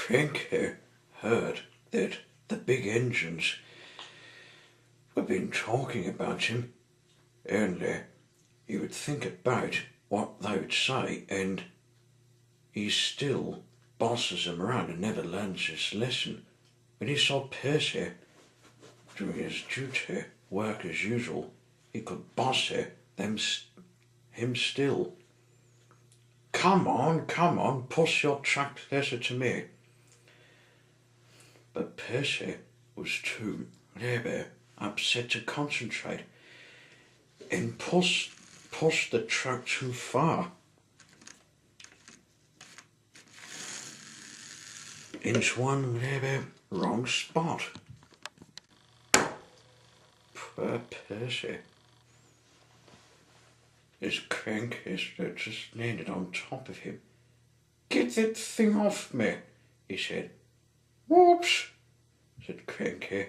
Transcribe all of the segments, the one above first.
Cranky heard that the big engines were been talking about him, and he would think about what they would say, and he still bosses them around and never learns his lesson. When he saw Percy doing his duty, work as usual, he could boss him still. Come on, push your track closer to me. But Percy was too upset to concentrate and pushed the truck too far into one wrong spot. Poor Percy. His crankies just landed on top of him. Get that thing off me, he said. Whoops, said Cranky.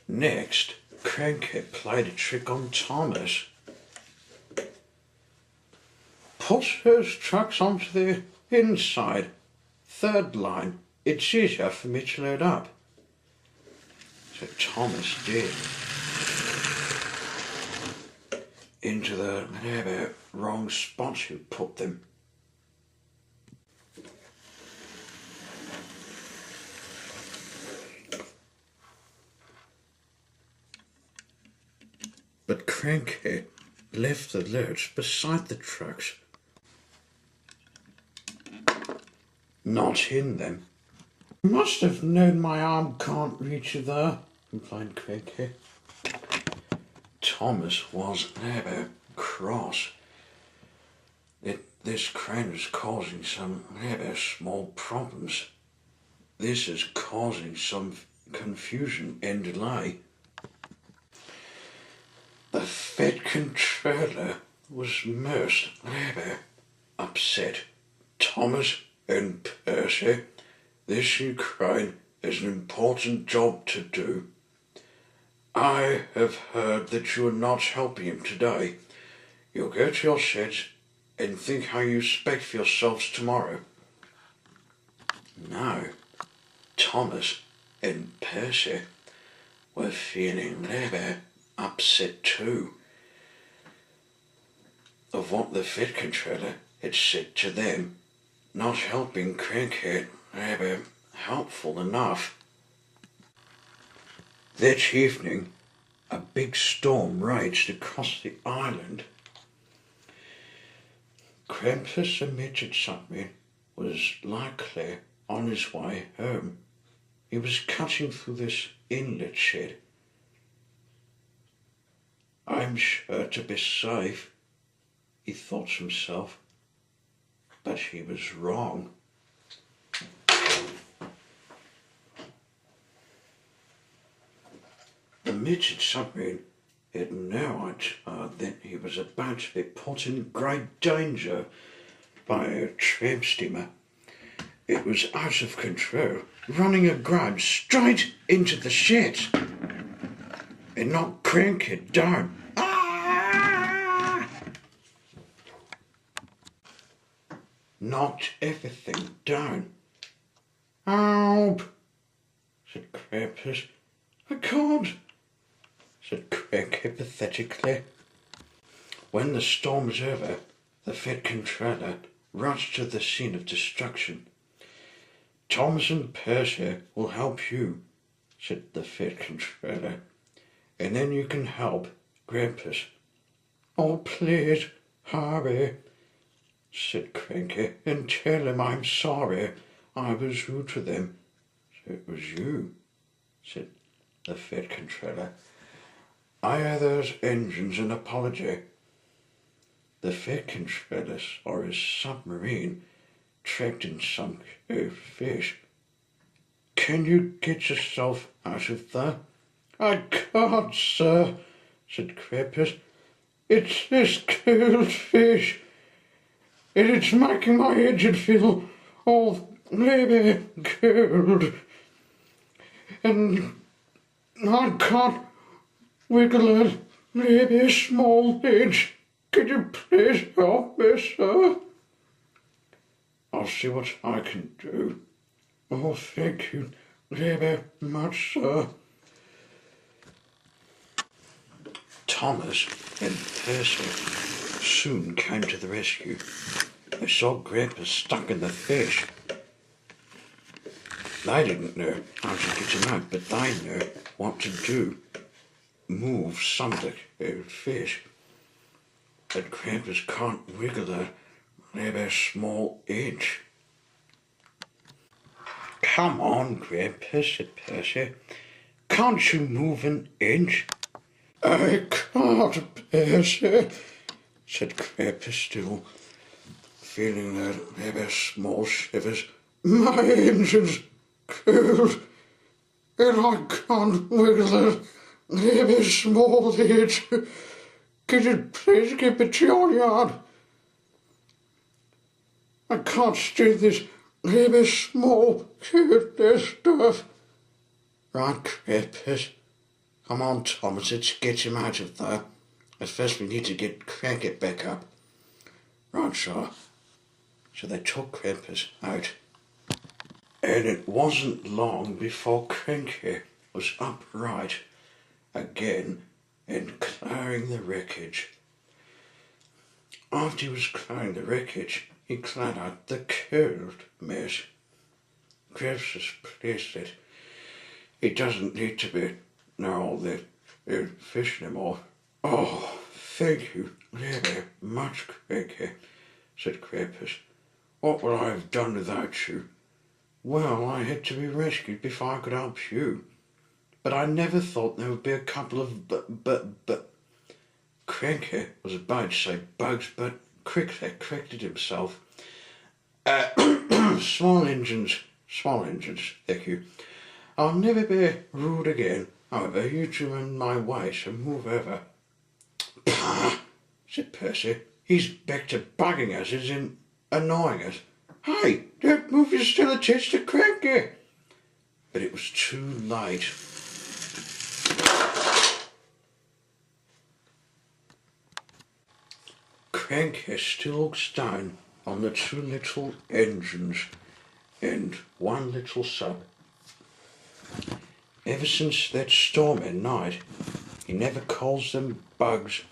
Next, Cranky played a trick on Thomas. Push those trucks onto the inside, third line. It's easier for me to load up. So Thomas did. Into the wrong spots you put them. But Cranky left the loads beside the trucks, not in them. You must have known my arm can't reach you there, complained Cranky. Thomas was cross. This crane was causing some small problems. This is causing some confusion and delay. The Fed controller was most upset. Thomas and Percy, this Ukraine is an important job to do. I have heard that you are not helping him today. You'll go to your sheds and think how you expect for yourselves tomorrow. No, Thomas and Percy were feeling upset too of what the Fed controller had said to them, not helping Cranky helpful enough. That evening, a big storm raged across the island. Krampus admitted something was likely on his way home. He was cutting through this inlet shed. I'm sure to be safe, he thought to himself, but he was wrong. The midget submarine had no idea that he was about to be put in great danger by a tramp steamer. It was out of control, running aground straight into the shed. It knocked Cranky down. Ah! Knocked everything down. Help, said Krampus. I can't, said Cranky pathetically. When the storm was over, the Fed controller rushed to the scene of destruction. Thomas and Percy will help you, said the Fed controller, and then you can help Grampus. Oh, please, hurry, said Cranky, and tell him I'm sorry. I was rude to them. So it was you, said the Fed controller. I owe those engines an apology. The Fed controller saw his submarine trapped in some fish. Can you get yourself out of there? I can't, sir, said Krampus. It's this cold fish, and it's making my engine feel all maybe cold. And I can't wiggle it, maybe a small inch. Could you please help me, sir? I'll see what I can do. Oh, thank you very much, sir. Thomas and Percy soon came to the rescue. They saw Grandpa stuck in the fish. They didn't know how to get him out, but they knew what to do. Move some of the fish. But Grandpa can't wiggle a small inch. Come on, Grandpa, said Percy. Can't you move an inch? I can't, Percy, said Grandpa, still feeling that maybe small shivers. My engine's cold, and I can't wiggle that maybe small inch. Can you please get me to your yard? I can't steer this maybe small kid stuff. Right, Grandpa. Come on, Thomas, let's get him out of there. At first we need to get Cracker back up. Right, sir. So they took Krampus out. And it wasn't long before Cranky was upright again and clearing the wreckage. After he was clearing the wreckage, he cleared out the cold mess. Krebs was pleased that he doesn't need to be near all that fish anymore. Oh, thank you very much, Cranky, said Krampus. What would I have done without you? Well, I had to be rescued before I could help you. But I never thought there would be a couple of but. Cranky was about to say bugs, but quickly corrected himself. Small engines, thank you. I'll never be rude again. However, you two are in my way, so move over. Pah, said Percy. He's back to bugging us, as in annoying us. Hey, don't move, you're still attached to Cranky. But it was too late. Cranky still looks down on the two little engines and one little sub. Ever since that storm at night, he never calls them bugs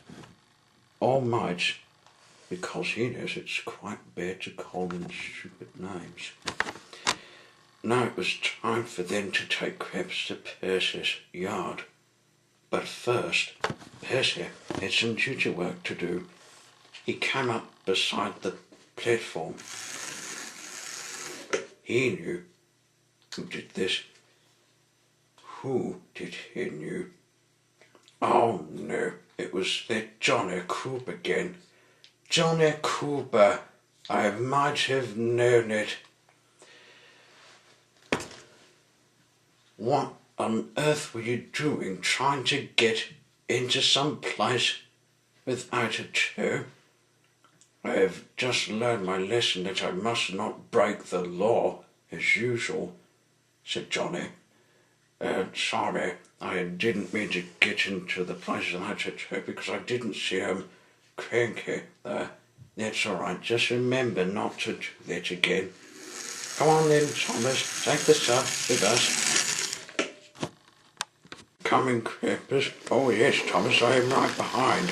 or mites, because he knows it's quite bad to call them stupid names. Now it was time for them to take Krebs to Percy's yard. But first, Percy had some duty work to do. He came up beside the platform. He knew who did this. Who did he know? Oh no, it was that Johnny Cooper again. Johnny Cooper, I might have known it. What on earth were you doing trying to get into some place without a toe? I have just learned my lesson that I must not break the law as usual, said Johnny. Sorry, I didn't mean to get into the place without a toe because I didn't see Cranky there. That's all right, just remember not to do that again. Come on then, Thomas, take the stuff with us. Coming, Krampus. Oh yes, Thomas, I am right behind.